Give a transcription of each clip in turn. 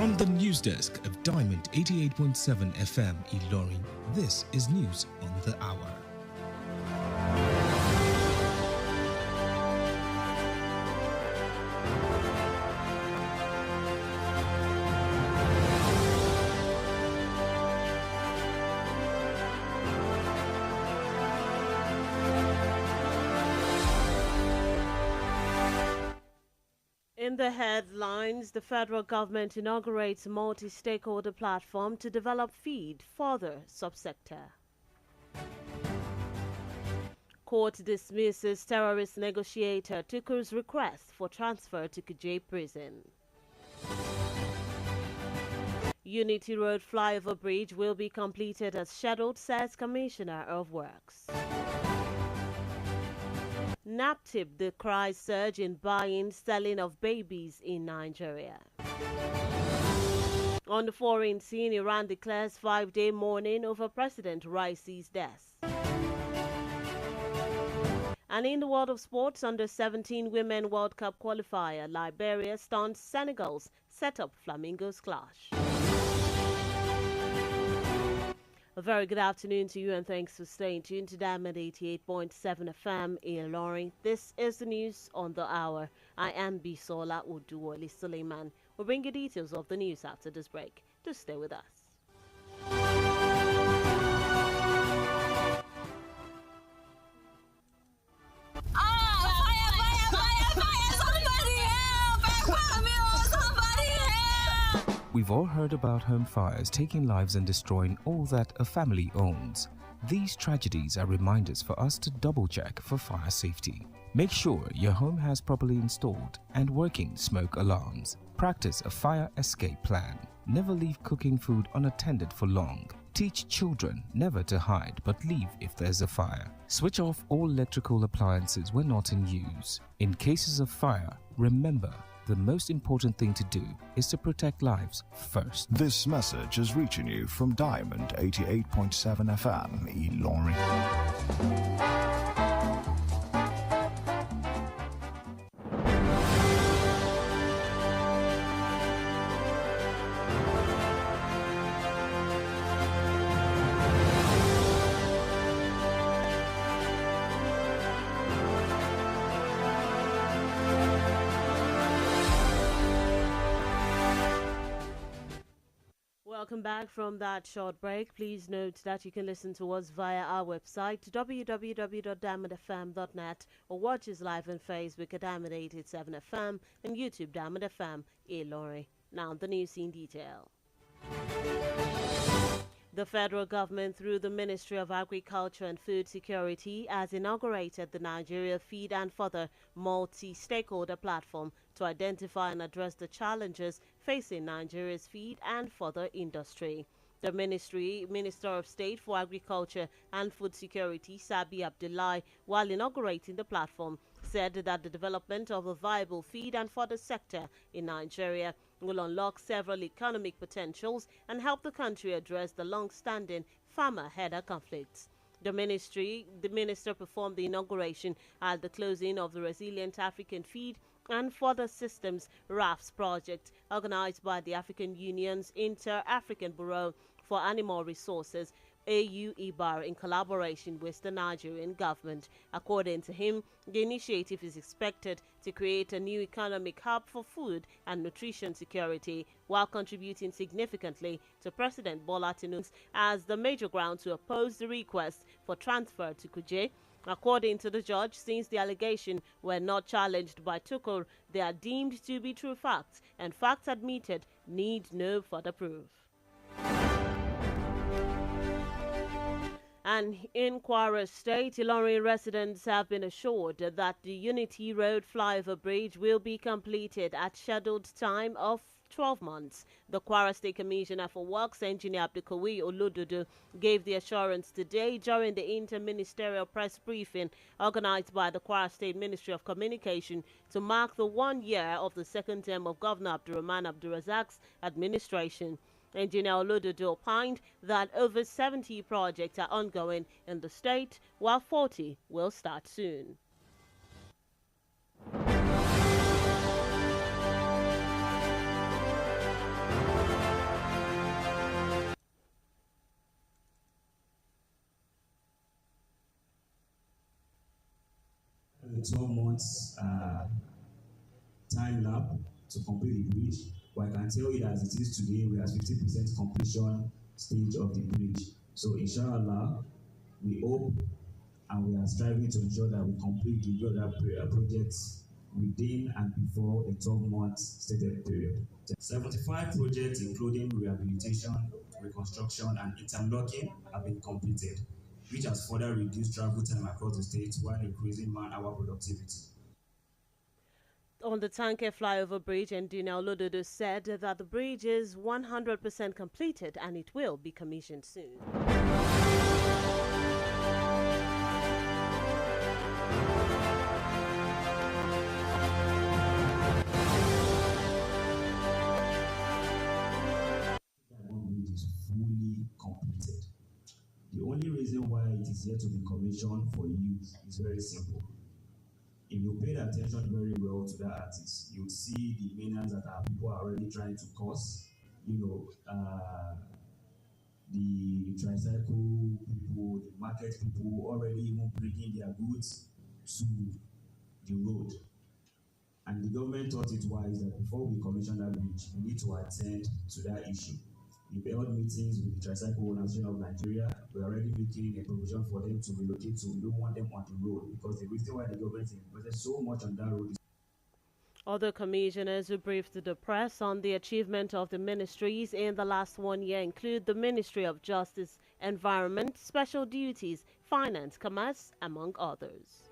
From the news desk of Diamond 88.7 FM Ilorin, this is News on the Hour. In the headlines, the federal government inaugurates a multi-stakeholder platform to develop feed further subsector. Court dismisses terrorist negotiator Tukur's request for transfer to Kuje prison. Unity Road flyover bridge will be completed as scheduled, says Commissioner of Works. NAPTIP decries surge in buying, selling of babies in Nigeria. On the foreign scene, Iran declares 5-day mourning over President Raisi's death. And in the world of sports, under-17 Women World Cup qualifier, Liberia stuns Senegal's set-up Flamingos clash. A very good afternoon to you and thanks for staying tuned to Diamond 88.7 FM Ilorin. This is the news on the hour. I am Bisola Oduwole Suleiman. We'll bring you details of the news after this break. Just stay with us. We've all heard about home fires taking lives and destroying all that a family owns. These tragedies are reminders for us to double-check for fire safety. Make sure your home has properly installed and working smoke alarms. Practice a fire escape plan. Never leave cooking food unattended for long. Teach children never to hide but leave if there's a fire. Switch off all electrical appliances when not in use. In cases of fire, remember, the most important thing to do is to protect lives first. This message is reaching you from Diamond 88.7 FM, Ilorin. Welcome back from that short break. Please note that you can listen to us via our website www.diamondfm.net or watch us live on Facebook at Diamond 87 FM and YouTube Diamond FM Ilorin. Now the news in detail. The federal government, through the Ministry of Agriculture and Food Security, has inaugurated the Nigeria Feed and Further multi-stakeholder platform to identify and address the challenges facing Nigeria's feed and further industry. The Minister of State for Agriculture and Food Security, Sabi Abdullahi, while inaugurating the platform, said that the development of a viable feed and fodder sector in Nigeria will unlock several economic potentials and help the country address the long-standing farmer-herder conflicts. The minister performed the inauguration at the closing of the Resilient African Feed and Fodder Systems (RAFS) project organized by the African Union's Inter-African Bureau for Animal Resources, AU-IBAR, in collaboration with the Nigerian government. According to him, the initiative is expected to create a new economic hub for food and nutrition security, while contributing significantly to President Bola Tinubu as the major ground to oppose the request for transfer to Kuje. According to the judge, since the allegations were not challenged by Tukur, they are deemed to be true facts, and facts admitted need no further proof. And in Kwara State, Ilorin residents have been assured that the Unity Road flyover bridge will be completed at scheduled time of 12 months. The Kwara State Commissioner for Works, Engineer Abdulkawi Olododo, gave the assurance today during the inter-ministerial press briefing organized by the Kwara State Ministry of Communication to mark the 1 year of the second term of Governor Abdurrahman Abdulrazak's administration. Engineer Olododo opined that over 70 projects are ongoing in the state, while 40 will start soon. A 12 months time lap to complete the bridge, but I can tell you that as it is today, we are 50% completion stage of the bridge. So inshallah, we hope and we are striving to ensure that we complete the other projects within and before a 12-month stated period. 75 projects, including rehabilitation, reconstruction, and interlocking, have been completed, which has further reduced travel time across the state while increasing man-hour productivity. On the Tanke flyover bridge, Engineer Olododo said that the bridge is 100% completed and it will be commissioned soon. Bridge is fully completed. The only reason why it is yet to be commissioned for use is very simple. If you paid attention very well to that artist, you'll see the menace that our people are already trying to cause. The tricycle people, the market people already even bringing their goods to the road. And the government thought it wise that before we commission that bridge, we need to attend to that issue. We've held meetings with the Tricycle Owners Union of Nigeria. We're already making a provision for them to relocate, so we don't want them on the road, because the reason why the government invested so much on that road is. Other commissioners who briefed the press on the achievement of the ministries in the last 1 year include the Ministry of Justice, Environment, Special Duties, Finance, Commerce, among others.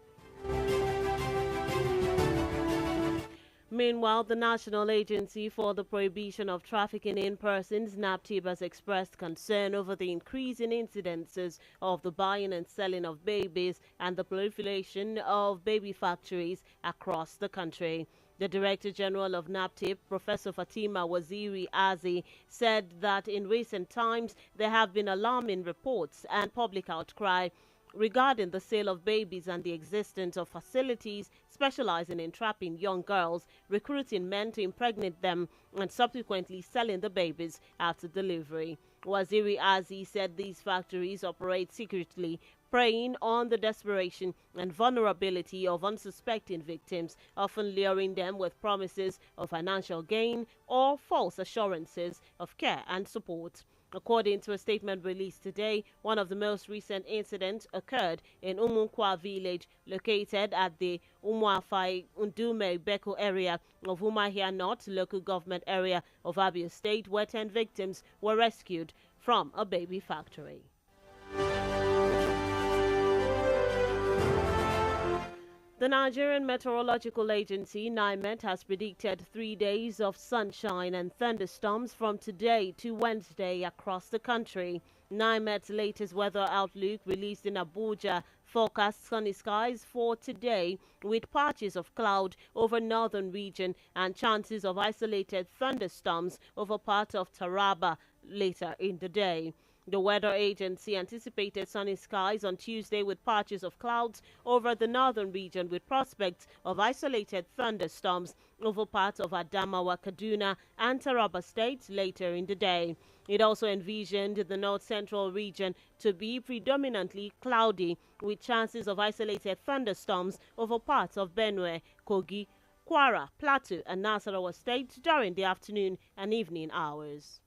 Meanwhile, the National Agency for the Prohibition of Trafficking in Persons, NAPTIP, has expressed concern over the increase in incidences of the buying and selling of babies and the proliferation of baby factories across the country. The Director General of NAPTIP, Professor Fatima Waziri Azi, said that in recent times there have been alarming reports and public outcry regarding the sale of babies and the existence of facilities specializing in trapping young girls, recruiting men to impregnate them, and subsequently selling the babies after delivery. Waziri Azi said these factories operate secretly, preying on the desperation and vulnerability of unsuspecting victims, often luring them with promises of financial gain or false assurances of care and support. According to a statement released today, one of the most recent incidents occurred in Umunkwa village, located at the Umuafai Undume Beko area of Umahia North local government area of Abia State, where 10 victims were rescued from a baby factory. The Nigerian Meteorological Agency, NIMET, has predicted 3 days of sunshine and thunderstorms from today to Wednesday across the country. NIMET's latest weather outlook, released in Abuja, forecasts sunny skies for today with patches of cloud over northern region and chances of isolated thunderstorms over part of Taraba later in the day. The weather agency anticipated sunny skies on Tuesday with patches of clouds over the northern region with prospects of isolated thunderstorms over parts of Adamawa, Kaduna and Taraba states later in the day. It also envisioned the north-central region to be predominantly cloudy with chances of isolated thunderstorms over parts of Benue, Kogi, Kwara, Plateau and Nasarawa states during the afternoon and evening hours.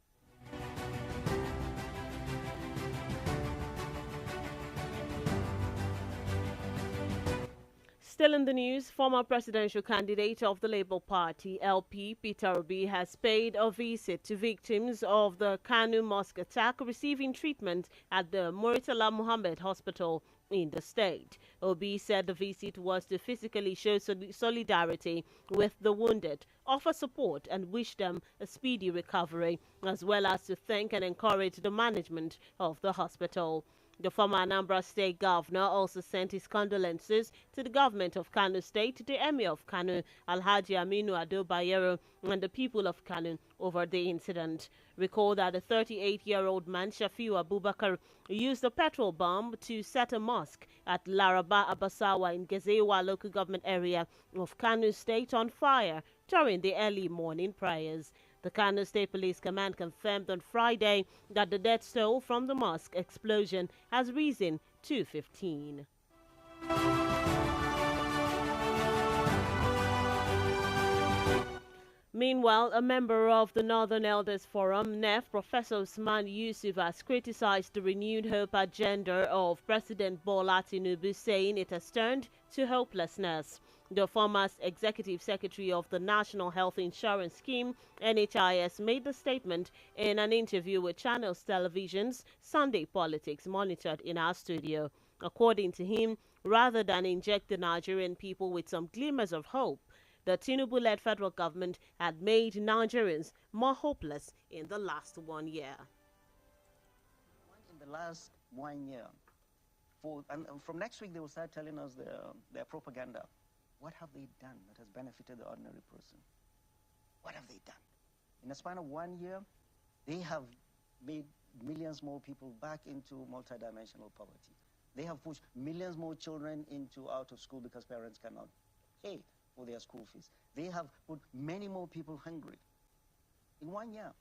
Still in the news, former presidential candidate of the Labour Party, LP, Peter Obi, has paid a visit to victims of the Kanu mosque attack receiving treatment at the Murtala Muhammad Hospital in the state. Obi said the visit was to physically show solidarity with the wounded, offer support and wish them a speedy recovery, as well as to thank and encourage the management of the hospital. The former Anambra State Governor also sent his condolences to the government of Kano State, the Emir of Kano, Alhaji Aminu Ado Bayero, and the people of Kano over the incident. Recall that a 38-year-old man, Shafiu Abubakar, used a petrol bomb to set a mosque at Laraba Abasawa in Gezewa local government area of Kano State on fire during the early morning prayers. The Kano State Police Command confirmed on Friday that the death toll from the mosque explosion has risen to 15. Meanwhile, a member of the Northern Elders Forum, NEF, Professor Usman Yusuf, has criticized the renewed hope agenda of President Bola Tinubu, saying it has turned to hopelessness. The former executive secretary of the National Health Insurance Scheme, NHIS, made the statement in an interview with Channels Television's Sunday Politics, monitored in our studio. According to him, rather than inject the Nigerian people with some glimmers of hope, the Tinubu-led federal government had made Nigerians more hopeless in the last 1 year. In the last 1 year, and from next week they will start telling us their propaganda. What have they done that has benefited the ordinary person? What have they done? In the span of 1 year, they have made millions more people back into multidimensional poverty. They have pushed millions more children out of school because parents cannot pay for their school fees. They have put many more people hungry in 1 year.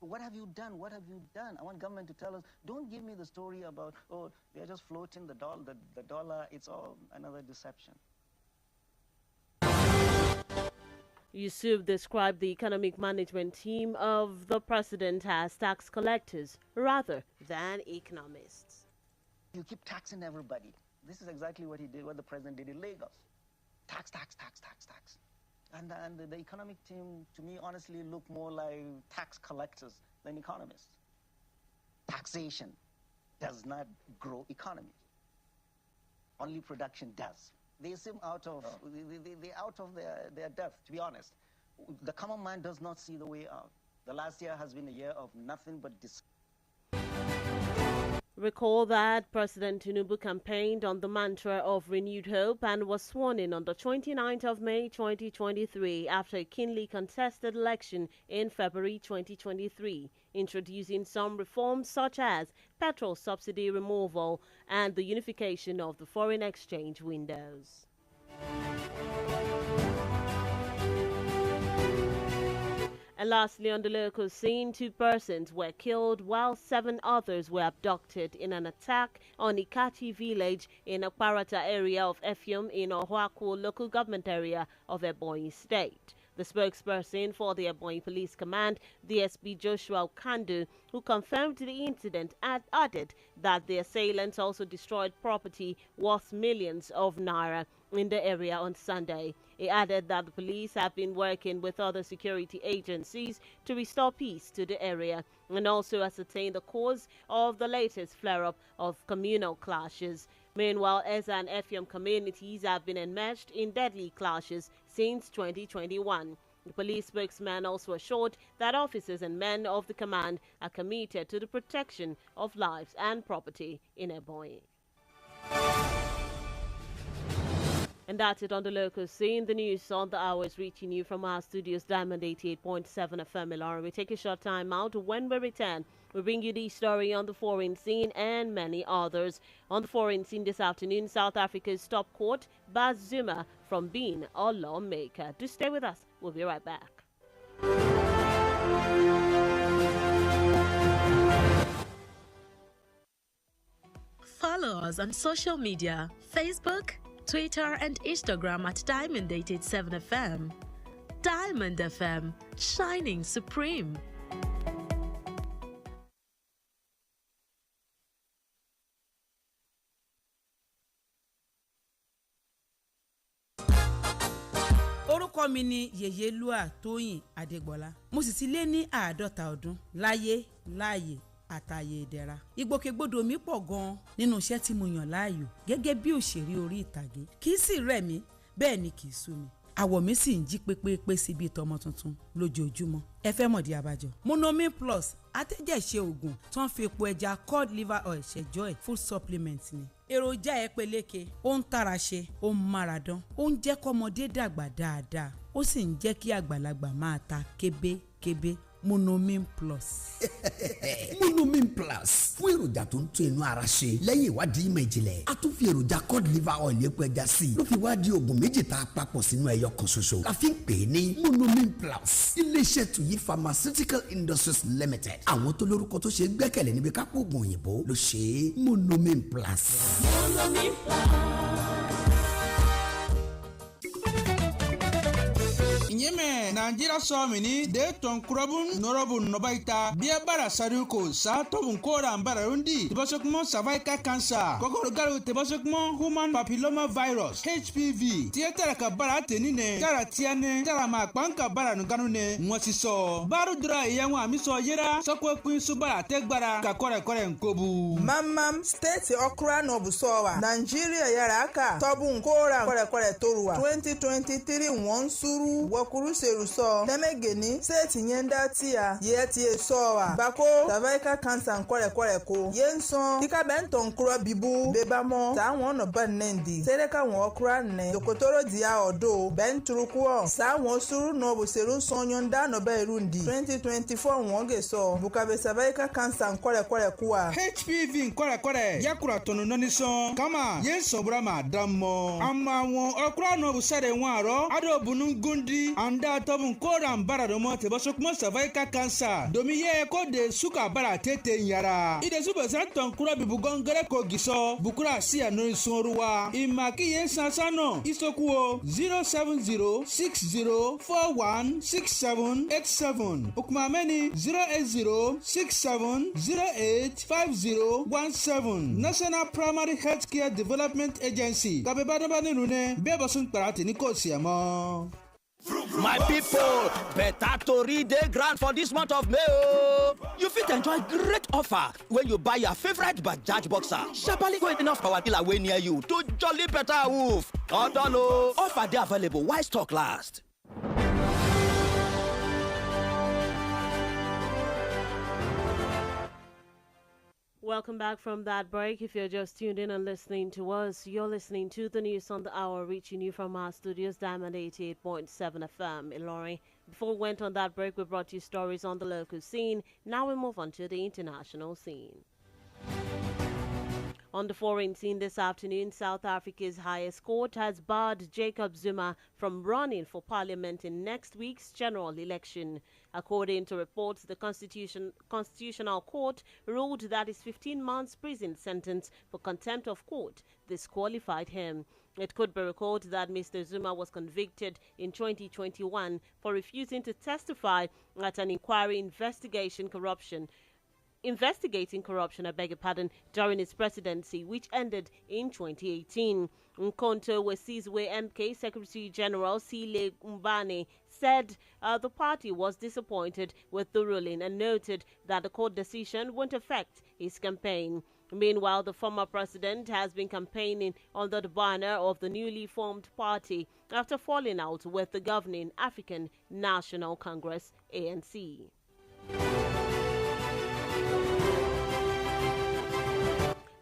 What have you done? What have you done? I want government to tell us. Don't give me the story about, oh, they're just floating the dollar. It's all another deception. Yusuf described the economic management team of the president as tax collectors rather than economists. You keep taxing everybody. This is exactly what the president did in Lagos. Tax. And the economic team, to me, honestly, look more like tax collectors than economists. Taxation does not grow economies. Only production does. They seem out of their depth, to be honest. The common man does not see the way out. The last year has been a year of nothing but Recall that President Tinubu campaigned on the mantra of renewed hope and was sworn in on the 29th of May 2023 after a keenly contested election in February 2023, introducing some reforms such as petrol subsidy removal and the unification of the foreign exchange windows. And lastly, on the local scene, 2 persons were killed while 7 others were abducted in an attack on Ikachi village in a Parata area of Effium in Ohuaku local government area of Ebonyi State. The spokesperson for the Ebonyi Police Command, DSP Joshua Okandu, who confirmed the incident, added that the assailants also destroyed property worth millions of naira in the area on Sunday. He added that the police have been working with other security agencies to restore peace to the area and also ascertain the cause of the latest flare-up of communal clashes. Meanwhile, Eza and Effium communities have been enmeshed in deadly clashes since 2021. The police spokesman also assured that officers and men of the command are committed to the protection of lives and property in Ebonyi. And that's it on the local scene. The news on the hour is reaching you from our studios, Diamond 88.7 FM Ilorin. We take a short time out. When we return, we bring you the story on the foreign scene and many others. On the foreign scene this afternoon, South Africa's top court bars Zuma from being a lawmaker. Do stay with us. We'll be right back. Follow us on social media, Facebook, Twitter and Instagram at Diamond 87 FM. Diamond FM, shining supreme. Orúkọ mi ni Yèyélúà Tóyìn Adégbọlá. Mo sì ti lé ní 50 ọdún láyé àtàyè ìdẹ̀ra. Ìgbòkègbodò mi pọ̀ gan-an nínú iṣẹ́ tí mo yàn láàyò gẹ́gẹ́ bí òṣèré orí ìtàgé. Kì í sì rẹ̀ mí, bẹ́ẹ̀ ni kì í sú mi. Àwọ̀ mi sì ń jí pépépé sí bí tọmọ tuntun lójoojúmọ́. Ẹ fẹ́ mọ̀dí abájọ. Monomin Plus atẹ́jẹ̀ṣe oògùn tó ń fi epo ẹja cod liver oil ṣẹjọ́ ẹ̀ food supplement ni. Èròjà ẹ peléke, ó ń tara ṣe, ó ń máradán, ó ń jẹ́ kọ́mọdé dàgbà dáadáa, ó sì ń jẹ́ kí àgbàlagbà máa ta kébékébé. Monomin Plus. Monomin Plus fún èròjà tó ń tún inú ara ṣe lẹ́yìn ìwádìí ìmọ̀ ìjìnlẹ̀. A tún fi èròjà cod liver oil epo ẹja sí i ló fi wá di oògùn méjì tá a papọ̀ sínú ẹyọ kan ṣoṣo. La fi ń pè é ní Monomin Plus. Iléeṣẹ́ Tuyi Pharmaceutical Industries Limited. Àwọn tó lórúkọ tó ṣe gbẹ́kẹ̀lé níbi kápò oògùn òyìnbó ló ṣe é. Monomin Plus. Monomin Plus. Nyeme Nigeria Somini, de Ton Krobun, Norobun Nobaita, Biabara Saruko, Satobun Kora and Bararundi, Tebosokmo cervical cancer, Kokorogaru Tebosokmo human papilloma virus, HPV, Theatre Kabara Tenine, Taratiane, Tarama Banka Baranuganune, Mwasiso, Barudra Yama Miso Yera, Sokwe Queen Subara, Tegbara, Kakore Kore Kobu. Mamam State Okra Nobusowa, Nigeria Yaraka, Tobun Kora Kore Torua, 2023 Suru, Wakuru Seruso, Nemegeni, State Nyenda Tia, Yeti Sowa, Bako, Cervical Cancer Kore Ko, Yenson, Tika Benton Kura Bibu, Bebamo, Tawon of Banendi, Sereka Wakra Ne, Yokotoro Dia Odo, Ben Turukuo, Sawo Suru Nobu Seru Sonyon Dano Berundi, 2024 Wongeso, Bukabe Cervical Cancer Kore Kua, HPV Kore, Yakura Tono Nonison, Kama, Yenso Brama, Damo, Amma won Okra Nobu Sare Waro, Ado Bunun Gundi, Anda Tobun Koran Baradomo, Tebosokmo cervical cancer, Domiye Kode Suka Bara Tete Yara, Ide Super Santon Kura Bibugongere Kogiso, Bukura Sia no Sorua, Imaki Sasano, Isokuo, 07060416787, Ukmameni 08067085017, National Primary Healthcare Development Agency, Kabebadabani Rune, Bebosun Parati Nikosiamo. My people, better to read the grant for this month of May. You fit enjoy great offer when you buy your favorite Bajaj Boxer. Sharply go enough power dealer way near you to jolly better woof. Offer they available while stock last. Welcome back from that break. If you're just tuned in and listening to us, you're listening to the news on the hour, reaching you from our studios, Diamond 88.7 FM, Ilorin. Before we went on that break, we brought you stories on the local scene. Now we move on to the international scene. On the foreign scene this afternoon, South Africa's highest court has barred Jacob Zuma from running for parliament in next week's general election. According to reports, the Constitutional Court ruled that his 15 months prison sentence for contempt of court disqualified him. It could be recalled that Mr. Zuma was convicted in 2021 for refusing to testify at an inquiry investigating corruption, during his presidency, which ended in 2018. Nkonto Wesizwe MK Secretary General Sile Mbane said the party was disappointed with the ruling and noted that the court decision won't affect his campaign. Meanwhile, the former president has been campaigning under the banner of the newly formed party after falling out with the governing African National Congress, ANC.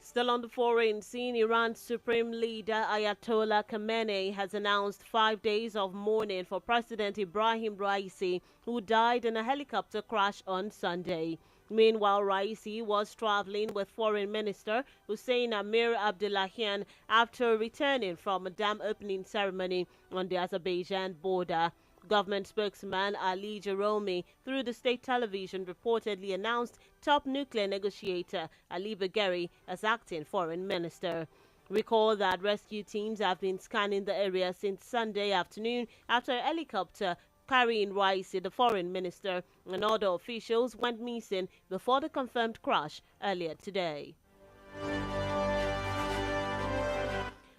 Still on the foreign scene, Iran's supreme leader Ayatollah Khamenei has announced 5 days of mourning for President Ibrahim Raisi, who died in a helicopter crash on Sunday. Meanwhile, Raisi was traveling with Foreign Minister Hussein Amir Abdullahian after returning from a dam opening ceremony on the Azerbaijan border. Government spokesman Ali Jeromi, through the state television, reportedly announced top nuclear negotiator Ali Bagheri as acting foreign minister. Recall that rescue teams have been scanning the area since Sunday afternoon after a helicopter carrying Raisi, the foreign minister, and other officials went missing before the confirmed crash earlier today.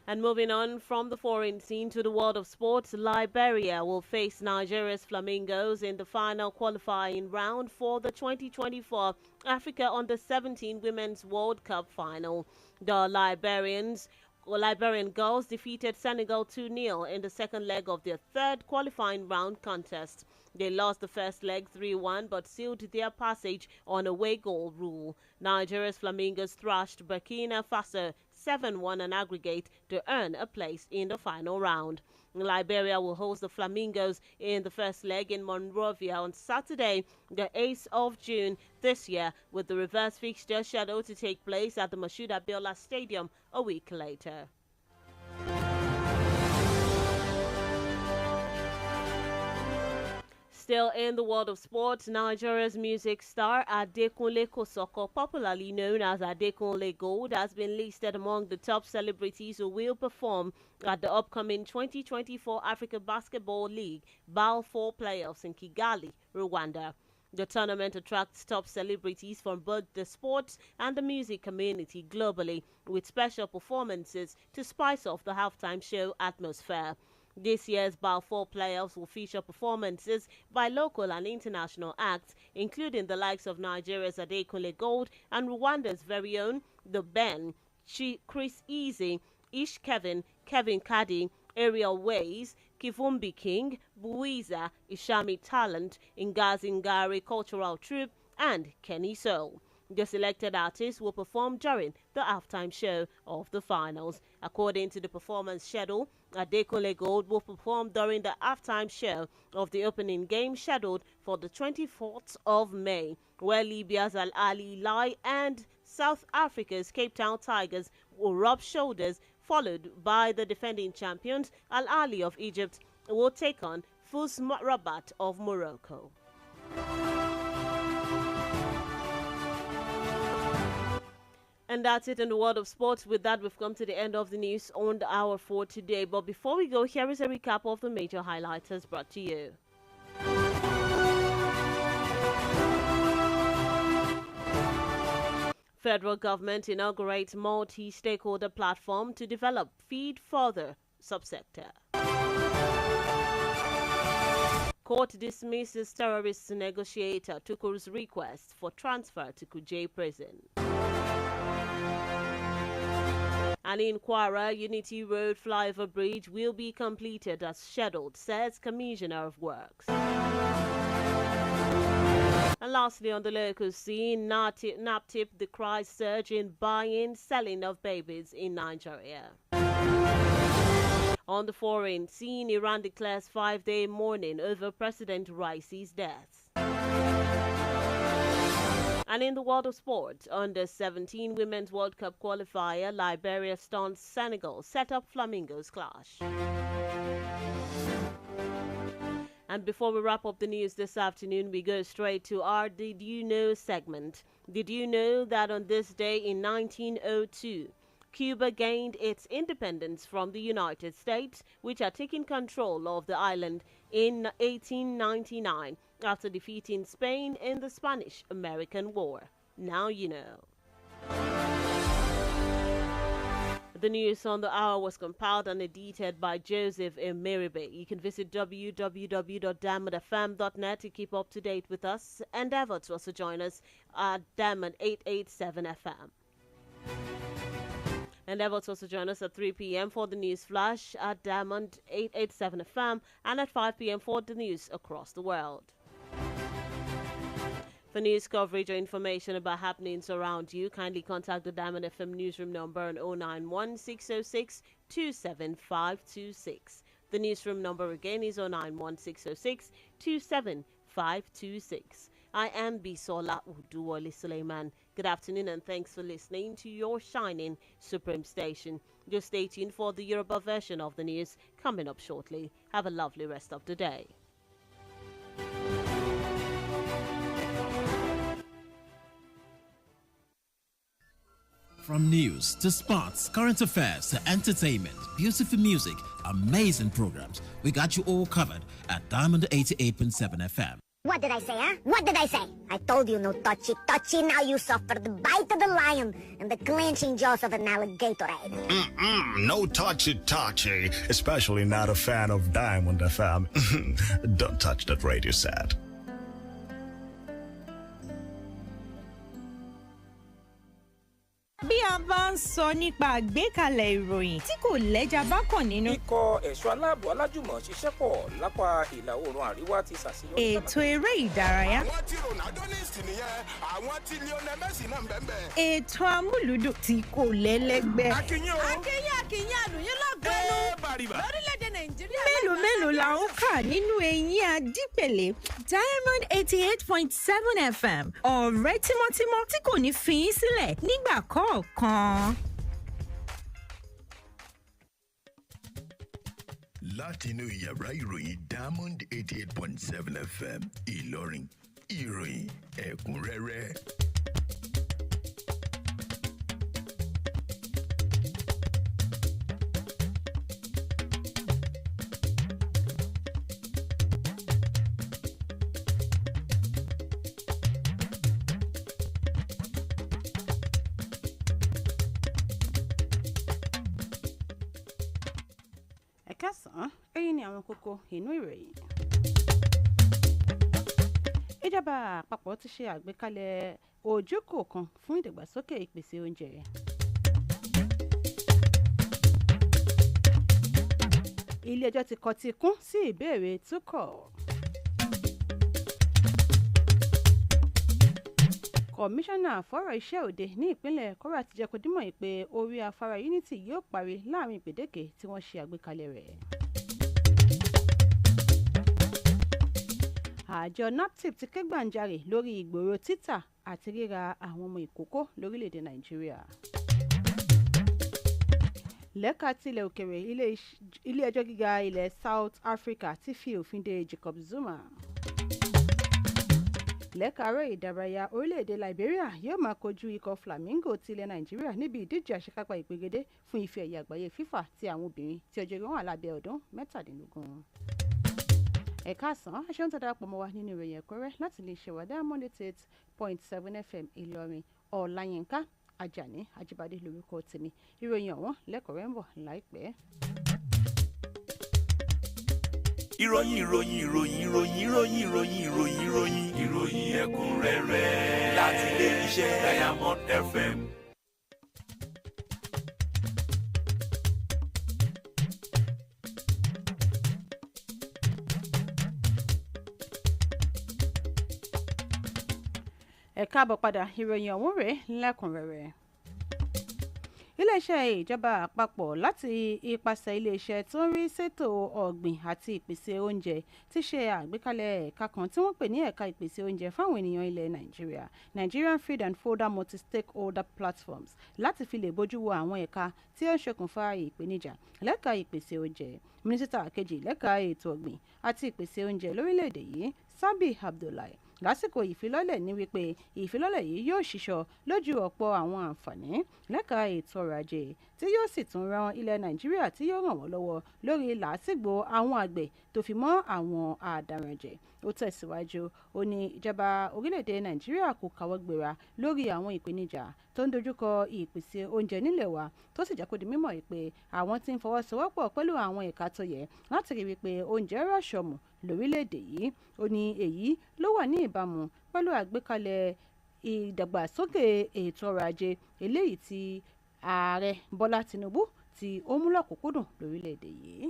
And moving on from the foreign scene to the world of sports, Liberia will face Nigeria's Flamingos in the final qualifying round for the 2024 Africa Under-17 Women's World Cup final. The Liberian girls defeated Senegal 2-0 in the second leg of their third qualifying round contest. They lost the first leg 3-1 but sealed their passage on away goal rule. Nigeria's Flamingos thrashed Burkina Faso 7-1 on aggregate to earn a place in the final round. Liberia will host the Flamingos in the first leg in Monrovia on Saturday, the 8th of June this year, with the reverse fixture scheduled to take place at the Moshood Abiola Stadium a week later. Still in the world of sports, Nigeria's music star Adekunle Kosoko, popularly known as Adekunle Gold, has been listed among the top celebrities who will perform at the upcoming 2024 Africa Basketball League BAL 4 playoffs in Kigali, Rwanda. The tournament attracts top celebrities from both the sports and the music community globally, with special performances to spice up the halftime show atmosphere. This year's BAL 4 playoffs will feature performances by local and international acts, including the likes of Nigeria's Adekunle Gold and Rwanda's very own The Ben, Chris Easy, Ish Kevin, Kevin Kadi, Ariel Ways, Kivumbi King, Buiza, Ishami Talent, Ngazi Ngari Cultural Troupe, and Kenny Soul. The selected artists will perform during the halftime show of the finals. According to the performance schedule, Adekunle Gold will perform during the halftime show of the opening game scheduled for the 24th of May, where Libya's Al Ali Lai and South Africa's Cape Town Tigers will rub shoulders, followed by the defending champions Al Ali of Egypt will take on FUS Rabat of Morocco. And that's it in the world of sports. With that, we've come to the end of the news on the hour for today. But before we go, here is a recap of the major highlights brought to you. Federal government inaugurates multi-stakeholder platform to develop feed further subsector. Court dismisses terrorist negotiator Tukur's request for transfer to Kuje prison. And in Kwara, Unity Road flyover bridge will be completed as scheduled, says Commissioner of Works. And lastly, on the local scene, NAPTIP decries surge in buying, selling of babies in Nigeria. On the foreign scene, Iran declares 5-day mourning over President Raisi's death. And in the world of sport, under-17 Women's World Cup qualifier, Liberia stunts Senegal, set up Flamingos clash. And before we wrap up the news this afternoon, we go straight to our Did You Know segment. Did you know that on this day in 1902, Cuba gained its independence from the United States, which had taken control of the island in 1899 after defeating Spain in the Spanish-American War? Now you know. The news on the hour was compiled and edited by Joseph Emeribe. You can visit www.diamondfm.net to keep up to date with us, and endeavor to also join us at Diamond 887 FM. Endeavor to also join us at 3 p.m. for the news flash at Diamond 887 FM and at 5 p.m. for the news across the world. For news coverage or information about happenings around you, kindly contact the Diamond FM newsroom number on 091-606-27526. The newsroom number again is 091-606-27526. I am Bisola Oduwole Suleiman. Good afternoon and thanks for listening to your shining Supreme station. Just stay tuned for the Yoruba version of the news coming up shortly. Have a lovely rest of the day. From news to sports, current affairs to entertainment, beautiful music, amazing programs, we got you all covered at Diamond 88.7 FM. What did I say, huh? What did I say? I told you no touchy. Now you suffer the bite of the lion and the clenching jaws of an alligator. No touchy, especially not a fan of Diamond FM. Don't touch that radio set. Bí a bá ń sọ nípa àgbékalẹ̀ ìròyìn tí kò lẹ́jà bákan nínú. Ikọ̀ ẹ̀ṣọ́ aláàbò alájùmọ̀ ṣiṣẹ́ pọ̀ lápá ìlà oòrùn àríwá ti ṣàṣeyọrí. Ètò eré ìdárayá. Àwọn tí Ronaldo ní ìsìn nìyẹn, àwọn tí Lionel Messi náà ń bẹ́ẹ̀. Ètò amúlùdùn tí kò lẹ́lẹ́gbẹ́. Akínyìn àlùyìn lọ́gọ́nù. Lórílẹ̀-èdè Nàìjíríà. Mélòó la ó kà nínú eyín Adípèlé? Diamond 88.7 FM. Ọ̀rẹ́ tímọ́tímọ́ tí kò ní fi í sílẹ̀ nígbà kọ̀ọ̀kan. látinú yàrá ìròyìn Diamond 88.7 FM Ìlọrin, ìròyìn ẹ̀kúnrẹ́rẹ́. Èyí ni àwọn kókó inú ìròyìn. Ìjọba àpapọ̀ ti ṣe àgbékalẹ̀ ojúkò kan fún ìdàgbàsókè ìpèsè oúnjẹ. Ilé-ẹjọ́ ti kọtí kún sí ìbéèrè túkọ̀. Kọmíṣánná fọ́rọ̀ iṣẹ́ òde ní ìpínlẹ̀ Kwara ti jẹ́ kó dímọ̀ pé orí afárá Unity yóò parí láàrin gbèdéke tí wọ́n ṣe àgbékalẹ̀ rẹ̀. Àjọ NAPTIP ti ké gbàǹjarè lórí ìgbòòrò títà àti ríra àwọn ọmọ ìkókó lórílẹ̀‐èdè Nàìjíríà. Lẹ́ka tilẹ̀ òkèrè ilé-ẹjọ́ gíga ilẹ̀ South Africa ti fi òfin de Jacob Zuma. Lẹ́ka aré ìdárayá orílẹ̀-èdè Liberia yóò máa kojú ikọ̀ Flamingo ti ilẹ̀ Nàìjíríà níbi ìdíje àṣekápá ìpegedé fún ife ẹ̀yẹ àgbáyé FIFA ti àwọn obìnrin tí ọjọ́ orí wọn wà lábẹ́ ọdún 17. Ẹ̀ka àsán aṣẹ́wọ́n tó darapọ̀ mọ́ wa nínú ìròyìn ẹ̀kúnrẹ́rẹ́ láti lè ṣẹ̀wá Diamond 88.7 FM Ìlọrin. Ọláyínká Ajani Ajíbádé lórúkọ tèmi. Ìròyìn ọ̀wọ́n lẹ́kọ̀ọ́rẹ́ ń bọ̀ láìpẹ́. ìròyìn ẹ̀kúnrẹ́rẹ́ láti ilé iṣẹ́ Diamond FM. Ẹ káàbọ̀ padà, ìròyìn ọ̀hún rèé lẹ́kùnrẹ́rẹ́. Iléeṣẹ́ ìjọba àpapọ̀ láti ipasẹ̀ iléeṣẹ́ tó ń rí ṣètò ọ̀gbìn àti ìpèsè oúnjẹ ti ṣe àgbékalẹ̀ ẹ̀ka kan tí wọ́n pè ní ẹ̀ka ìpèsè oúnjẹ fáwọn ènìyàn ilẹ̀ Nàìjíríà, Nigerian Feed and Fodder Multi-Stakeholder Platforms, láti fi lè bójú wo àwọn ẹ̀ka tí ó ń ṣokùnfà ìpèníjà lẹ́ka ìpèsè oúnjẹ. Mínísítà kejì lẹ́ka ètò ọ̀gbìn àti ìpèsè oúnjẹ lórílẹ̀‐èdè yìí, Sabi Abdullahi, lásìkò ìfilọ́lẹ̀ ní wípé ìfilọ́lẹ̀ yìí yóò ṣíṣọ lójú ọ̀pọ̀ àwọn àǹfààní lẹ́ka ètò ọrọ̀ ajé tí yóò sì tún ran ilẹ̀ Nàìjíríà tí yóò ràn wọ́n lọ́wọ́ lórí làásìgbò àwọn àgbẹ̀ tó fi mọ́ àwọn àdàrànjẹ. Ó tẹ̀síwájú, ó ní ìjọba orílẹ̀-èdè Nàìjíríà kò káwọ́ gbéra lórí àwọn ìpèníjà tó ń dojúkọ ìpèsè oúnjẹ nílẹ̀ wa, tó sì jẹ́ kó di mímọ̀ pé àwọn tí ń fọwọ́sowọ́pọ̀ pẹ̀lú àwọn ẹ̀ka tó yẹ láti rí wípé oúnjẹ rọ̀ṣọ̀mù lórílẹ̀-èdè yìí. Ó ní èyí ló wà ní ìbámu pẹ̀lú àgbékalẹ̀ ìdàgbàsókè ètò ọrọ̀ ajé eléyìí tí Ààrẹ Bọ́lá Tinubu tí ó mú lọ́kùnkúndùn lórílẹ̀-èdè yìí.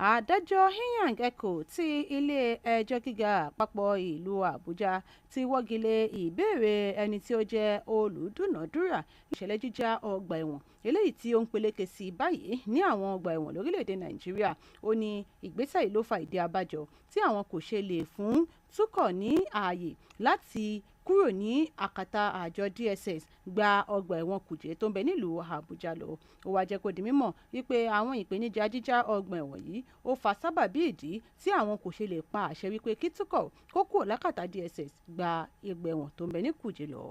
Adájọ́ Iroyin Ekunrere ti ilé-ẹjọ́ gíga àpapọ̀ ìlú Àbújá ti wọ́gilé ìbéèrè ẹni tí ó jẹ́ olùdúnàádúrà ìṣẹ̀lẹ̀ jíjà ọgbà ẹ̀wọ̀n eléyìí tí ó ń peléke sí báyìí ní àwọn ọgbà ẹ̀wọ̀n lórílẹ̀‐èdè Nàìjíríà. Ó ní ìgbésẹ̀ yìí ló fa ìdí abájọ tí àwọn kò ṣe lè fún túkọ̀ ní ààyè láti kúrò ní àkàtà àjọ DSS gba ọgbà ẹ̀wọ̀n Kùjé tó ń bẹ nílùú Àbújá lọ. Ó wá jẹ́ kó di mímọ̀ wípé àwọn ìpèníjà jíjà ọgbà ẹ̀wọ̀n yìí ó fa sábàbí ìdí tí àwọn kò ṣe lè pa àṣẹ wípé kí túkọ̀ kó kúrò lákàtà DSS gba ọgbà ẹ̀wọ̀n tó ń bẹ ní Kùjé lọ.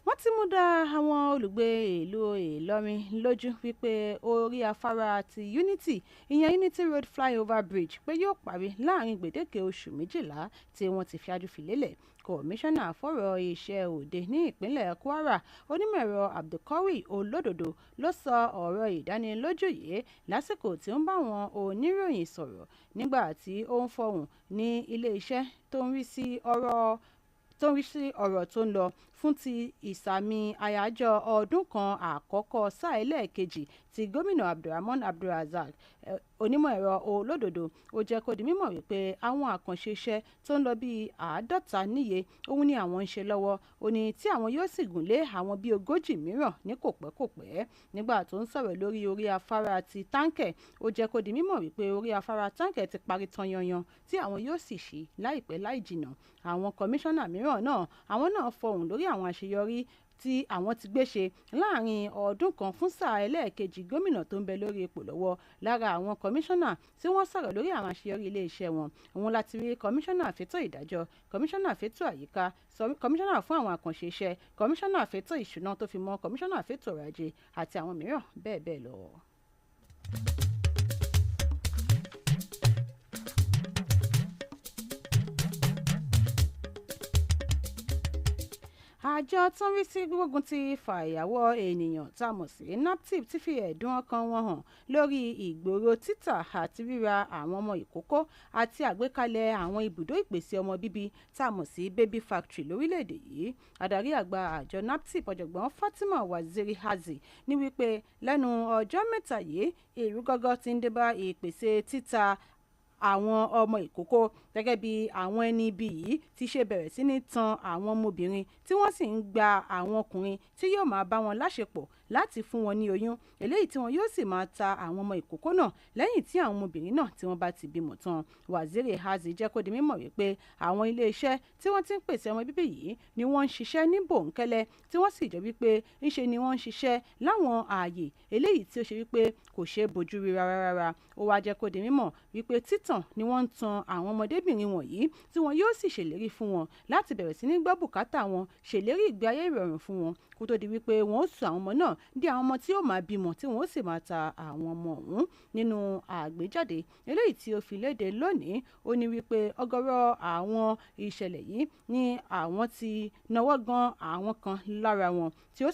Wọ́n ti mú dá àwọn olùgbé ìlú Ìlọrin lójú wípé orí afárá ti Unity, ìyẹn Unity Road Flyover Bridge, pé yóò parí láàrin gbèdéke oṣù 12 tí wọ́n ti fi fi lélẹ̀. Kọmíṣánná fọ́rọ̀ iṣẹ́ òde ní ìpínlẹ̀ Kwara, onímọ̀-ẹ̀rọ Abdulkawi Olódodo, ló sọ ọ̀rọ̀ ìdánilójú yìí lásìkò tí ó ń bá àwọn oníròyìn sọ̀rọ̀ nígbà tí ó ń fọhùn ní ilé-iṣẹ́ tó ń rí sí ọ̀rọ̀ tó ń lọ fún ti ìsàmì àyájọ́ ọdún kan àkọ́kọ́ sáà ẹlẹ́ẹ̀kejì ti gómìnà Abdulrahman Abdulrazak onímọ̀ ẹ̀rọ olódodo ó jẹ́ kó di mímọ̀ wípé àwọn àkànṣe iṣẹ́ tó ń lọ bíi 50 níye òun ni àwọn ń ṣe lọ́wọ́ ó ní tí àwọn yóò sì gùn lé àwọn bíi 40 mìíràn ní kòpẹ́kòpẹ́ nígbà tó ń sọ̀rọ̀ lórí orí afárá ti táǹkẹ̀ ó jẹ́ kó di mímọ̀ wípé orí afárá táǹkẹ̀ ti parí tán yanyan tí àwọn yóò sì ṣí láìpẹ́ láì jìnnà àwọn kọmíṣánná mìíràn náà àwọn náà fọhùn lórí àwọn àṣeyọrí tí àwọn ti gbé ṣe láàrin ọdún kan fún sáà ẹlẹ́ẹ̀kejì gómìnà tó ń bẹ lórí ipò lọ́wọ́ lára àwọn kọmíṣánná tí wọ́n sọ̀rọ̀ lórí àwọn àṣeyọrí iléeṣẹ́ wọn òun láti rí kọmíṣánná fétò ìdájọ́ kọmíṣánná fétò àyíká kọmíṣánná fún àwọn àkànṣe iṣẹ́ kọmíṣánná fétò ìṣúná tó fi mọ́ kọmíṣánná fétò ọrọ̀ ajé àti àwọn mìíràn bẹ́ẹ̀ bẹ́ẹ̀ lọ. àjọ tó ń rí sí gbígbógun ti fàyàwọ́ ènìyàn tá a mọ̀ sí naptip ti fi ẹ̀dùn ọkàn wọn hàn lórí ìgbòòrò títà àti ríra àwọn ọmọ ìkókó àti àgbékalẹ̀ àwọn ibùdó ìpèsè ọmọ bíbí tá a mọ̀ sí baby factory lórílẹ̀‐èdè yìí adarí àgbà àjọ naptip ọ̀jọ̀gbọ́n Fatima Waziri Hazi ní wípé lẹ́nu ọjọ́ mẹ́ta yìí èrú gọ́gọ́ ti ń dé bá ìpèsè títà àwọn ọmọ ìkókó gẹ́gẹ́ bí àwọn ẹni ibi yìí ti ṣe bẹ̀rẹ̀ sí ní tan àwọn ọmọbìnrin tí wọ́n sì ń gba àwọn ọkùnrin tí yóò máa bá wọn láṣepọ̀ láti fún wọn ní oyún eléyìí tí wọn yóò sì máa ta àwọn ọmọ ìkókó náà lẹ́yìn tí àwọn ọmọbìnrin náà tí wọ́n bá ti bímọ tán Waziri Hazi jẹ́ kó di mímọ̀ wípé àwọn iléeṣẹ́ tí wọ́n ti ń pèsè ọmọ bíbí yìí ni wọ́n ń ṣiṣẹ́ ní bòńkẹ́lẹ́ tí wọ́n sì jọ wípé ńṣe ni wọ́n ń ṣiṣẹ́ láwọn ààyè eléyìí tí ó ṣe wípé kò ṣeé bojú rí rárá ó wá jẹ́ kó di mímọ̀ wípé títàn ni wọ́n ń tan àwọn ọmọdébìnrin wọ̀nyí tí wọn yóò sì ṣèlérí fún wọn láti bẹ̀rẹ̀ sí ní gbọ́ bùkátà wọn ṣèlérí ìgbé ayé ìrọ̀rùn fún wọn kó tó di wípé wọn ó sọ àwọn ọmọ náà di àwọn ọmọ tí ó máa bímọ tí wọn ó sì máa ta àwọn ọmọ ọ̀hún nínú àgbéjáde eléyìí tí ó fi léde lónìí ó ní wípé ọ̀gọ̀rọ̀ àwọn ìṣẹ̀lẹ̀ yìí ni àwọn ti náwó gan àwọn kan lára wọn tí ó